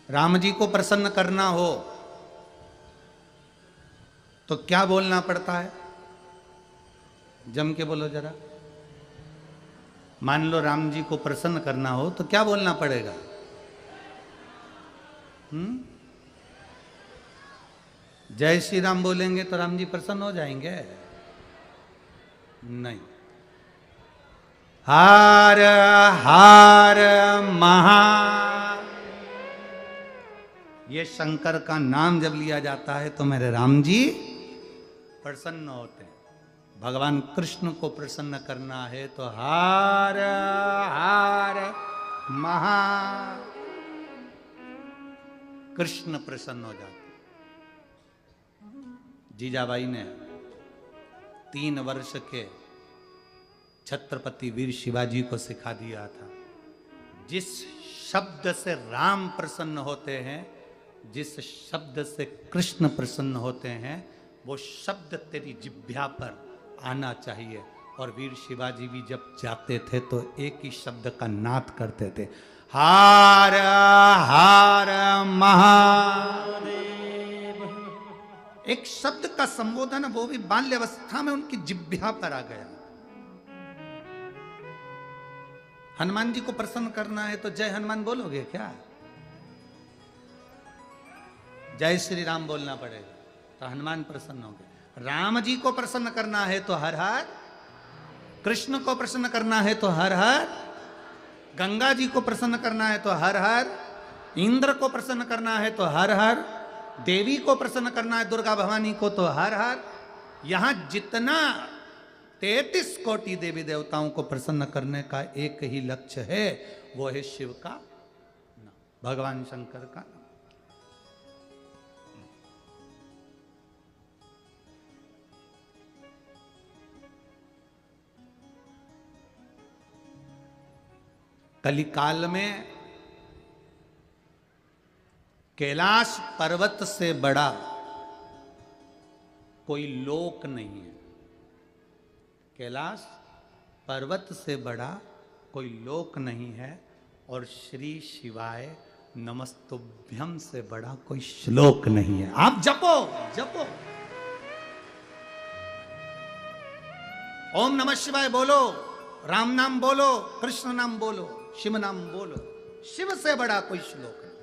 राम जी को प्रसन्न करना हो तो क्या बोलना पड़ता है? जम के बोलो जरा। मान लो राम जी को प्रसन्न करना हो तो क्या बोलना पड़ेगा? जय श्री राम बोलेंगे तो राम जी प्रसन्न हो जाएंगे? नहीं। हार हार महा, ये शंकर का नाम जब लिया जाता है तो मेरे राम जी प्रसन्न होते हैं। भगवान कृष्ण को प्रसन्न करना है तो हार हार महा, कृष्ण प्रसन्न हो जाते। जीजाबाई ने 3 वर्ष के छत्रपति वीर शिवाजी को सिखा दिया था, जिस शब्द से राम प्रसन्न होते हैं, जिस शब्द से कृष्ण प्रसन्न होते हैं, वो शब्द तेरी जिह्वा पर आना चाहिए। और वीर शिवाजी भी जब जाते थे तो एक ही शब्द का नाद करते थे, हार हार महादेव। एक शब्द का संबोधन, वो भी बाल्यावस्था में उनकी जिह्वा पर आ गया। हनुमान जी को प्रसन्न करना है तो जय हनुमान बोलोगे क्या? जय श्री राम बोलना पड़ेगा तो हनुमान प्रसन्न होंगे। राम जी को प्रसन्न करना है तो हर हर, कृष्ण को प्रसन्न करना है तो हर हर, गंगा जी को प्रसन्न करना है तो हर हर, इंद्र को प्रसन्न करना है तो हर हर, देवी को प्रसन्न करना है दुर्गा भवानी को तो हर हर। यहां जितना 33 कोटि देवी देवताओं को प्रसन्न करने का एक ही लक्ष्य है, वो है शिव का नाम, भगवान शंकर का नाम। कलिकाल में कैलाश पर्वत से बड़ा कोई लोक नहीं है, कैलाश पर्वत से बड़ा कोई लोक नहीं है, और श्री शिवाय नमस्तुभ्यम से बड़ा कोई श्लोक नहीं है। आप जपो जपो, ओम नमः शिवाय बोलो, राम नाम बोलो, कृष्ण नाम बोलो, शिव नाम बोलो, शिव से बड़ा कोई श्लोक नहीं।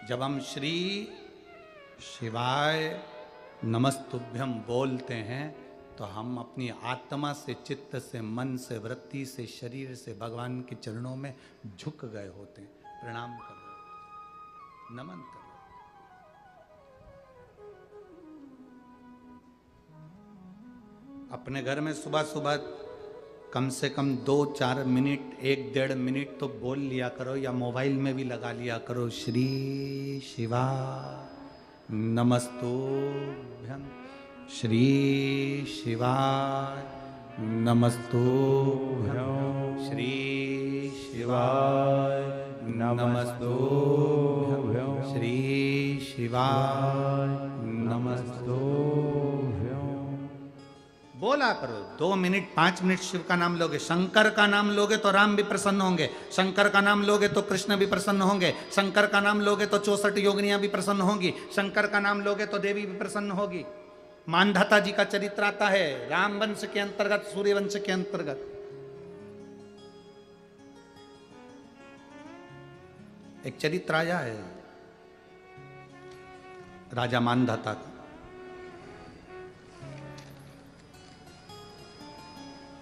जब हम श्री शिवाय नमस्तुभ्यम बोलते हैं तो हम अपनी आत्मा से, चित्त से, मन से, वृत्ति से, शरीर से भगवान के चरणों में झुक गए होते हैं, प्रणाम कर रहे, नमन कर रहे। अपने घर में सुबह सुबह कम से कम 2-4 मिनट, 1-1.5 मिनट तो बोल लिया करो, या मोबाइल में भी लगा लिया करो, श्री शिवा नमस्तुभ्यम, श्री शिवाय नमस्तुभ्यम, श्री शिवाय नमस्तुभ्यम, श्री शिवाय नमस्तुभ्यम। बोला करो। 2 मिनट 5 मिनट शिव का नाम लोगे, शंकर का नाम लोगे तो राम भी प्रसन्न होंगे, शंकर का नाम लोगे तो कृष्ण भी प्रसन्न होंगे, शंकर का नाम लोगे तो 64 योगिनियां भी प्रसन्न होंगी, शंकर का नाम लोगे तो देवी भी प्रसन्न होगी। मानधाता जी का चरित्र आता है राम वंश के अंतर्गत, सूर्य वंश के अंतर्गत। एक चरित्र आया है राजा मानधाता का।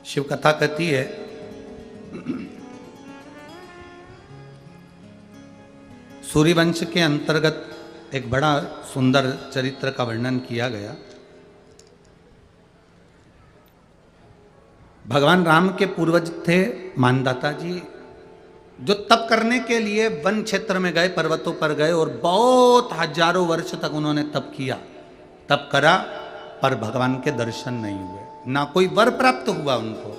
शिव कथा कहती है सूर्यवंश के अंतर्गत एक बड़ा सुंदर चरित्र का वर्णन किया गया। भगवान राम के पूर्वज थे मानधाता जी, जो तप करने के लिए वन क्षेत्र में गए, पर्वतों पर गए, और बहुत हजारों वर्ष तक उन्होंने तप किया, तप करा, पर भगवान के दर्शन नहीं हुए, ना कोई वर प्राप्त हुआ उनको।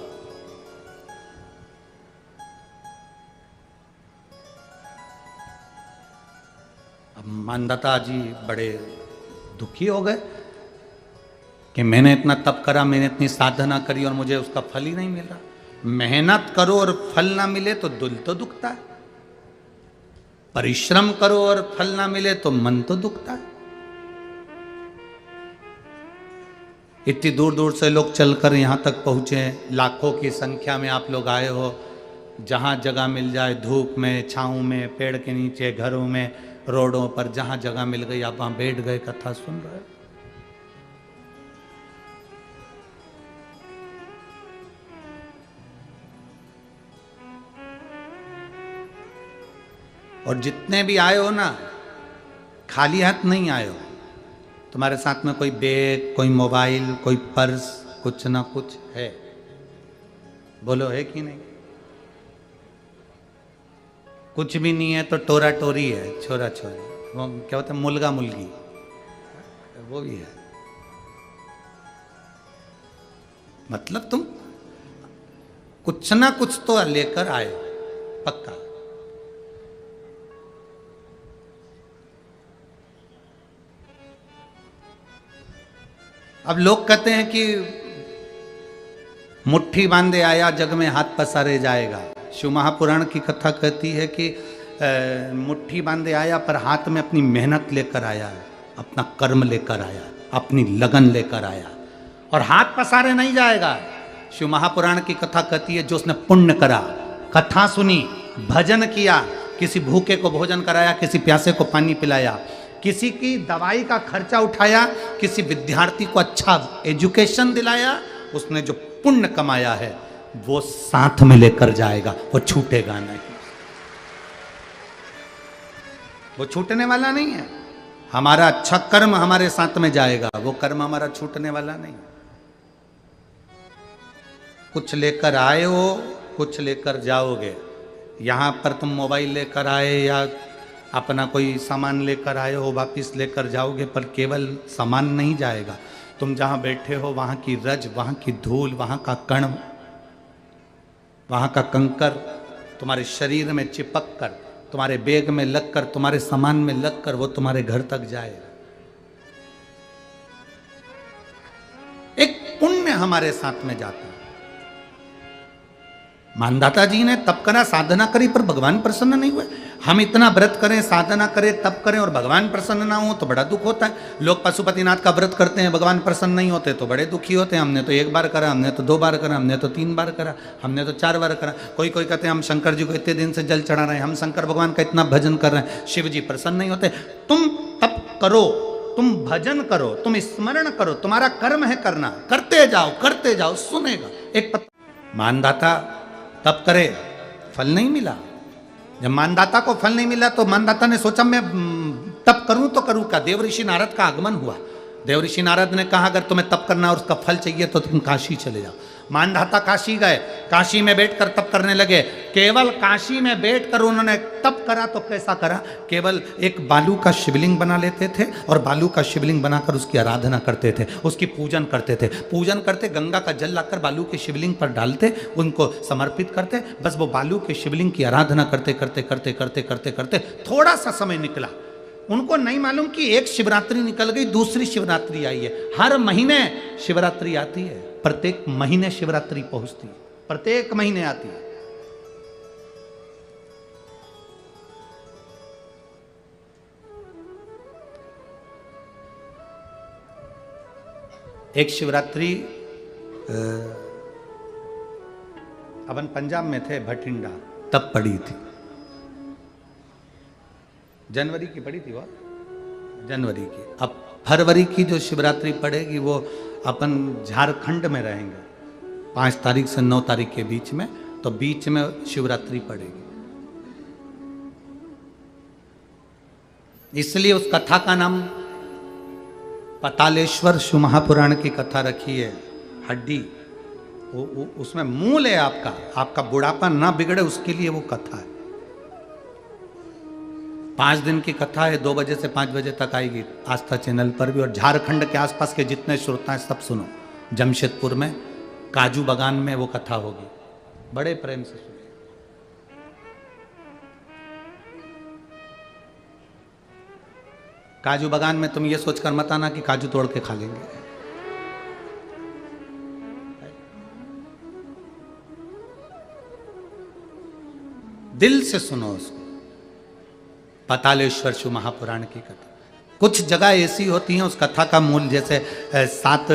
अब मानधाता जी बड़े दुखी हो गए कि मैंने इतना तप करा, मैंने इतनी साधना करी और मुझे उसका फल ही नहीं मिल रहा। मेहनत करो और फल ना मिले तो दिल तो दुखता है। परिश्रम करो और फल ना मिले तो मन तो दुखता है। इतनी दूर दूर से लोग चलकर यहाँ तक पहुँचे, लाखों की संख्या में आप लोग आए हो। जहाँ जगह मिल जाए, धूप में, छाँव में, पेड़ के नीचे, घरों में, रोडों पर, जहाँ जगह मिल गई आप वहाँ बैठ गए, कथा सुन रहे। और जितने भी आए हो ना, खाली हाथ नहीं आए हो। तुम्हारे साथ में कोई बैग, कोई मोबाइल, कोई पर्स, कुछ ना कुछ है। बोलो है कि नहीं? कुछ भी नहीं है तो टोरा टोरी है, छोरा छोरी, वो क्या होता है, मुलगा मुलगी, वो भी है। मतलब तुम कुछ ना कुछ तो लेकर आए, पक्का। अब लोग कहते हैं कि मुट्ठी बांधे आया, जग में हाथ पसारे जाएगा। शिव महापुराण की कथा कहती है कि मुट्ठी बांधे आया पर हाथ में अपनी मेहनत लेकर आया, अपना कर्म लेकर आया, अपनी लगन लेकर आया, और हाथ पसारे नहीं जाएगा। शिव महापुराण की कथा कहती है जो उसने पुण्य करा, कथा सुनी, भजन किया, किसी भूखे को भोजन कराया, किसी प्यासे को पानी पिलाया, किसी की दवाई का खर्चा उठाया, किसी विद्यार्थी को अच्छा एजुकेशन दिलाया, उसने जो पुण्य कमाया है वो साथ में लेकर जाएगा, वो छूटेगा नहीं। वो छूटने वाला नहीं है। हमारा अच्छा कर्म हमारे साथ में जाएगा, वो कर्म हमारा छूटने वाला नहीं। कुछ लेकर आए हो, कुछ लेकर जाओगे। यहां पर तुम मोबाइल लेकर आए या अपना कोई सामान लेकर आए हो, वापिस लेकर जाओगे, पर केवल सामान नहीं जाएगा। तुम जहां बैठे हो वहां की रज, वहां की धूल, वहां का कण, वहां का कंकर तुम्हारे शरीर में चिपक कर, तुम्हारे बैग में लगकर, तुम्हारे सामान में लगकर वो तुम्हारे घर तक जाएगा। एक पुण्य हमारे साथ में जाता है। मानदाता जी ने तप करा, साधना करी, पर भगवान प्रसन्न नहीं हुए। हम इतना व्रत करें, साधना करें, तप करें और भगवान प्रसन्न ना हो तो बड़ा दुख होता है। लोग पशुपतिनाथ का व्रत करते हैं, भगवान प्रसन्न नहीं होते तो बड़े दुखी होते हैं। हमने तो 1 बार करा, हमने तो 2 बार करा, हमने तो 3 बार करा, हमने तो 4 बार करा। कोई कोई कहते हैं हम शंकर जी को इतने दिन से जल चढ़ा रहे हैं, हम शंकर भगवान का इतना भजन कर रहे हैं, शिव जी प्रसन्न नहीं होते। तुम तप करो, तुम भजन करो, तुम स्मरण करो, तुम्हारा कर्म है करना, करते जाओ, सुनेगा। एक मानदाता तप करे, फल नहीं मिला। जब मानदाता को फल नहीं मिला तो मानदाता ने सोचा मैं तप करूं तो करूं क्या। देव ऋषि नारद का आगमन हुआ। देव ऋषि नारद ने कहा अगर तुम्हें तप करना और उसका फल चाहिए तो तुम काशी चले जाओ। मानदाता काशी गए, काशी में बैठकर तप करने लगे। केवल काशी में बैठकर उन्होंने तप करा तो कैसा करा, केवल एक बालू का शिवलिंग बना लेते थे और बालू का शिवलिंग बनाकर उसकी आराधना करते थे, उसकी पूजन करते थे। पूजन करते, गंगा का जल लाकर बालू के शिवलिंग पर डालते, उनको समर्पित करते। बस वो बालू के शिवलिंग की आराधना करते करते करते करते करते करते थोड़ा सा समय निकला। उनको नहीं मालूम कि एक शिवरात्रि निकल गई, दूसरी शिवरात्रि आई है। हर महीने शिवरात्रि आती है, प्रत्येक महीने शिवरात्रि पहुंचती है, प्रत्येक महीने आती है। एक शिवरात्रि अपन पंजाब में थे, भटिंडा, तब पड़ी थी। जनवरी की पड़ी थी वो, जनवरी की। अब फरवरी की जो शिवरात्रि पड़ेगी वो अपन झारखंड में रहेंगे 5 तारीख से 9 तारीख के बीच में, तो बीच में शिवरात्रि पड़ेगी। इसलिए उस कथा का नाम पतालेश्वर शिव महापुराण की कथा रखी है। हड्डी उसमें मूल है आपका बुढ़ापा ना बिगड़े उसके लिए वो कथा है। 5 दिन की कथा है, 2 बजे से 5 बजे तक आएगी आस्था चैनल पर भी। और झारखंड के आसपास के जितने श्रोता हैं सब सुनो। जमशेदपुर में काजू बागान में वो कथा होगी, बड़े प्रेम से सुनो। काजू बागान में तुम ये सोचकर मत आना कि काजू तोड़ के खा लेंगे। दिल से सुनो उसको। पातालेश्वर शिव महापुराण की कथा। कुछ जगह ऐसी होती हैं उस कथा का मूल, जैसे 7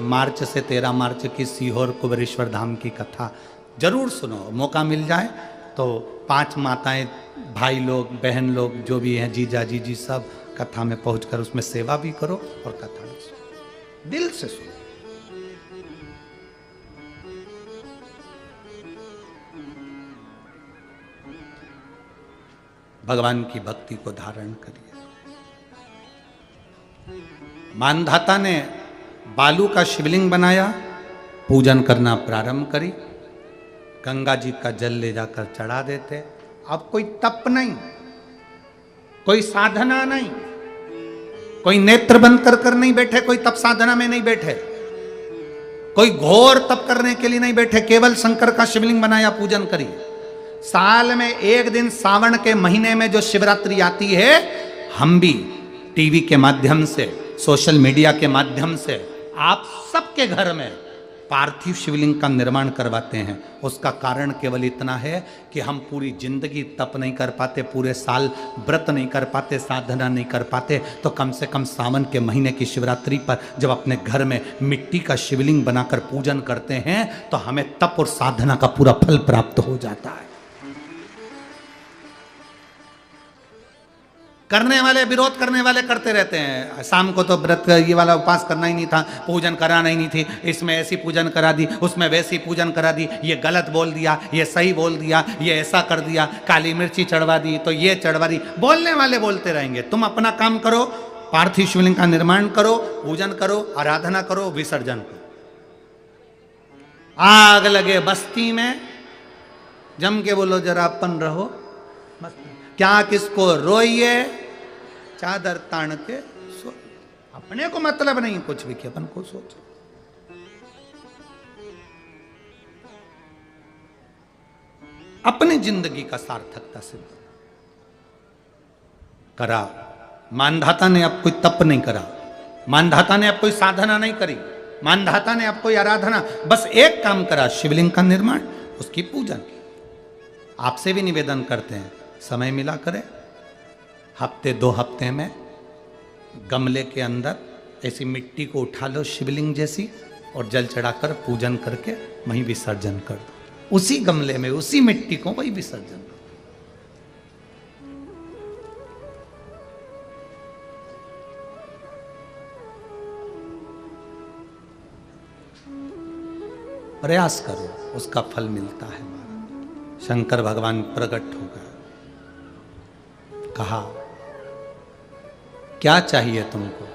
मार्च से 13 मार्च की सीहोर कुबेरेश्वर धाम की कथा जरूर सुनो, मौका मिल जाए तो 5 माताएं, भाई लोग, बहन लोग जो भी हैं, जीजा जीजी, सब कथा में पहुंचकर उसमें सेवा भी करो और कथा भी सुनो, दिल से सुनो। भगवान की भक्ति को धारण करिए। मानधाता ने बालू का शिवलिंग बनाया, पूजन करना प्रारंभ करी, गंगा जी का जल ले जाकर चढ़ा देते। अब कोई तप नहीं, कोई साधना नहीं, कोई नेत्र बंद कर नहीं बैठे, कोई तप साधना में नहीं बैठे, कोई घोर तप करने के लिए नहीं बैठे, केवल शंकर का शिवलिंग बनाया, पूजन करी। साल में एक दिन सावन के महीने में जो शिवरात्रि आती है, हम भी टीवी के माध्यम से, सोशल मीडिया के माध्यम से आप सबके घर में पार्थिव शिवलिंग का निर्माण करवाते हैं। उसका कारण केवल इतना है कि हम पूरी जिंदगी तप नहीं कर पाते, पूरे साल व्रत नहीं कर पाते, साधना नहीं कर पाते, तो कम से कम सावन के महीने की शिवरात्रि पर जब अपने घर में मिट्टी का शिवलिंग बनाकर पूजन करते हैं तो हमें तप और साधना का पूरा फल प्राप्त हो जाता है। करने वाले, विरोध करने वाले करते रहते हैं, शाम को तो व्रत ये वाला उपवास करना ही नहीं था, पूजन कराना ही नहीं थी, इसमें ऐसी पूजन करा दी, उसमें वैसी पूजन करा दी, ये गलत बोल दिया, ये सही बोल दिया, ये ऐसा कर दिया, काली मिर्ची चढ़वा दी तो ये चढ़वा दी। बोलने वाले बोलते रहेंगे, तुम अपना काम करो, पार्थिव शिवलिंग का निर्माण करो, पूजन करो, आराधना करो, विसर्जन करो। आग लगे बस्ती में, जम के बोलो जरा अपन रहो, क्या किसको रोइए, चादर तान के सो, अपने को मतलब नहीं कुछ भी कि अपन को सोचो। अपनी जिंदगी का सार्थकता सिद्ध करा। मानधाता ने अब कोई तप नहीं करा, मानधाता ने अब कोई साधना नहीं करी, मानधाता ने अब कोई आराधना, बस एक काम करा, शिवलिंग का निर्माण, उसकी पूजन। आपसे भी निवेदन करते हैं, समय मिला करें, हफ्ते 2 हफ्ते में गमले के अंदर ऐसी मिट्टी को उठा लो शिवलिंग जैसी, और जल चढ़ाकर पूजन करके वहीं विसर्जन कर दो। उसी गमले में, उसी मिट्टी को वहीं विसर्जन कर दो। प्रयास करो, उसका फल मिलता है। शंकर भगवान प्रकट हो गए, कहा क्या चाहिए तुमको,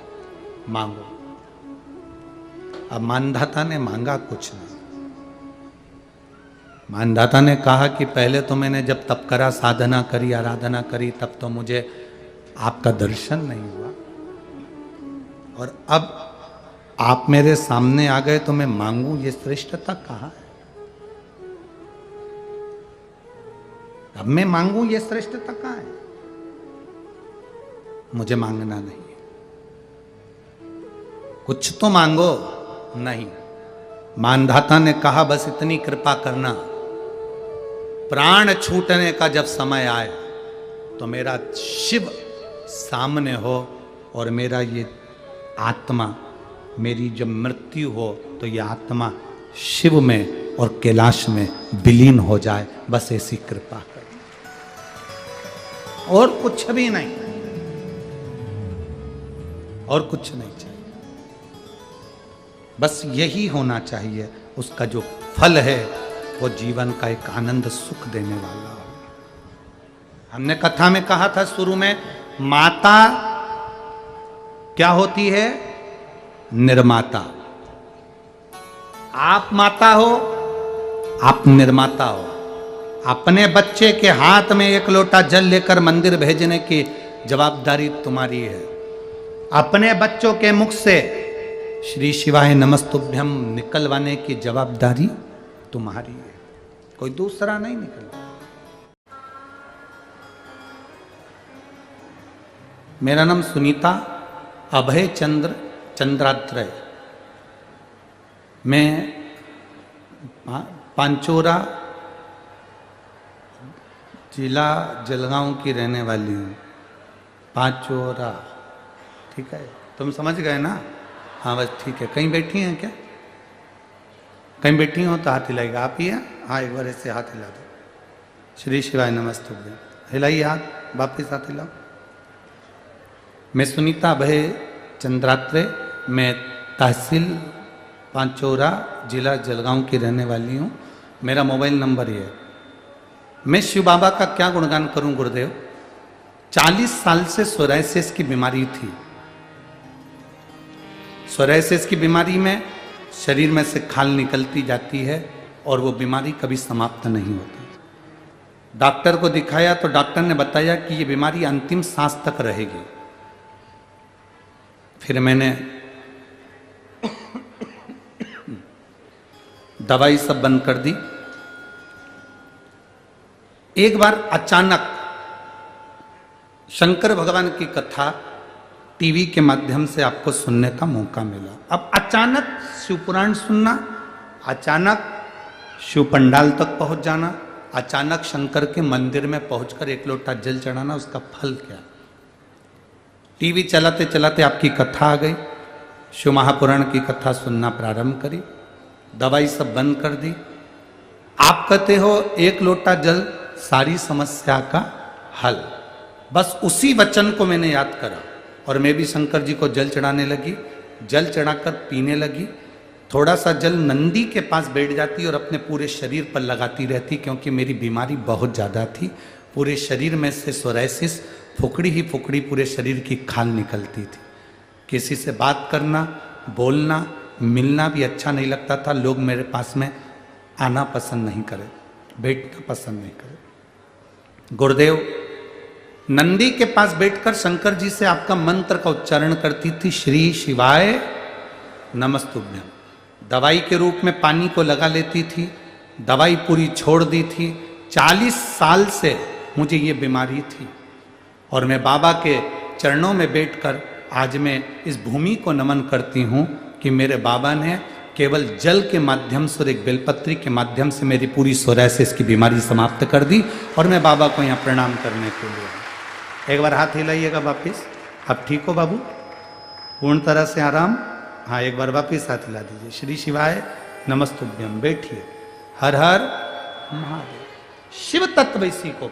मांगो। अब मानधाता ने मांगा कुछ नहीं। मानधाता ने कहा कि पहले तो मैंने जब तप करा, साधना करी, आराधना करी, तब तो मुझे आपका दर्शन नहीं हुआ, और अब आप मेरे सामने आ गए तो मैं मांगू, ये श्रेष्ठता कहाँ है? अब मैं मांगू, ये श्रेष्ठता कहाँ है? मुझे मांगना नहीं है। कुछ तो मांगो। नहीं, मानधाता ने कहा बस इतनी कृपा करना, प्राण छूटने का जब समय आए तो मेरा शिव सामने हो, और मेरा ये आत्मा, मेरी जब मृत्यु हो तो ये आत्मा शिव में और कैलाश में विलीन हो जाए, बस ऐसी कृपा कर, और कुछ भी नहीं, और कुछ नहीं चाहिए। बस यही होना चाहिए। उसका जो फल है वो जीवन का एक आनंद सुख देने वाला हो। हमने कथा में कहा था शुरू में, माता क्या होती है? निर्माता। आप माता हो, आप निर्माता हो। अपने बच्चे के हाथ में 1 लोटा जल लेकर मंदिर भेजने की जवाबदारी तुम्हारी है। अपने बच्चों के मुख से श्री शिवाय नमस्तुभ्यम निकलवाने की जवाबदारी तुम्हारी है, कोई दूसरा नहीं निकलवा। मेरा नाम सुनीता अभय चंद्र चंद्रात्रय। मैं पांचोरा जिला जलगांव की रहने वाली हूँ, पांचोरा। ठीक है, तुम समझ गए ना? हाँ बस ठीक है। कहीं बैठी हैं क्या? कहीं बैठी हो तो हाथ हिलाएगा। आप ही हैं? हाँ, एक बार ऐसे हाथ हिला दो। श्री शिवाय नमस्तुभ्यं। हिलाइए हाथ, वापिस हाथ हिलाओ। मैं सुनीता अभय चंद्रात्रे, मैं तहसील पांचोरा, जिला जलगांव की रहने वाली हूँ। मेरा मोबाइल नंबर ये है। मैं शिव बाबा का क्या गुणगान करूं गुरुदेव। 40 साल से सोरायसिस की बीमारी थी। सोरायसिस की बीमारी में शरीर में से खाल निकलती जाती है और वो बीमारी कभी समाप्त नहीं होती। डॉक्टर को दिखाया तो डॉक्टर ने बताया कि ये बीमारी अंतिम सांस तक रहेगी। फिर मैंने दवाई सब बंद कर दी। एक बार अचानक शंकर भगवान की कथा टीवी के माध्यम से आपको सुनने का मौका मिला। अब अचानक शिव पुराण सुनना, अचानक शिव पंडाल तक पहुंच जाना, अचानक शंकर के मंदिर में पहुंचकर एक लोटा जल चढ़ाना, उसका फल क्या? टीवी चलाते चलाते आपकी कथा आ गई, शिव महापुराण की कथा सुनना प्रारंभ करी, दवाई सब बंद कर दी। आप कहते हो एक लोटा जल सारी समस्या का हल। बस उसी वचन को मैंने याद करा और मैं भी शंकर जी को जल चढ़ाने लगी। जल चढ़ाकर पीने लगी। थोड़ा सा जल नंदी के पास बैठ जाती और अपने पूरे शरीर पर लगाती रहती, क्योंकि मेरी बीमारी बहुत ज़्यादा थी। पूरे शरीर में से सोरायसिस फुकड़ी ही फुकड़ी पूरे शरीर की खाल निकलती थी। किसी से बात करना, बोलना, मिलना भी अच्छा नहीं लगता था। लोग मेरे पास में आना पसंद नहीं करे, बैठना पसंद नहीं करे। गुरुदेव नंदी के पास बैठकर शंकर जी से आपका मंत्र का उच्चारण करती थी, श्री शिवाय नमस्तुभ्यं। दवाई के रूप में पानी को लगा लेती थी। दवाई पूरी छोड़ दी थी। 40 साल से मुझे ये बीमारी थी और मैं बाबा के चरणों में बैठकर आज मैं इस भूमि को नमन करती हूँ कि मेरे बाबा ने केवल जल के माध्यम से और एक बेलपत्री के माध्यम से मेरी पूरी सोरायसिस की बीमारी समाप्त कर दी और मैं बाबा को यहाँ प्रणाम करने के लिए। एक बार हाथ हिलाइएगा वापिस। आप ठीक हो बाबू? पूर्ण तरह से आराम? हाँ, एक बार वापिस हाथ हिला दीजिए। श्री शिवाय नमस्तुभ्यं। बैठिए। हर हर महादेव। शिव तत्व इसी को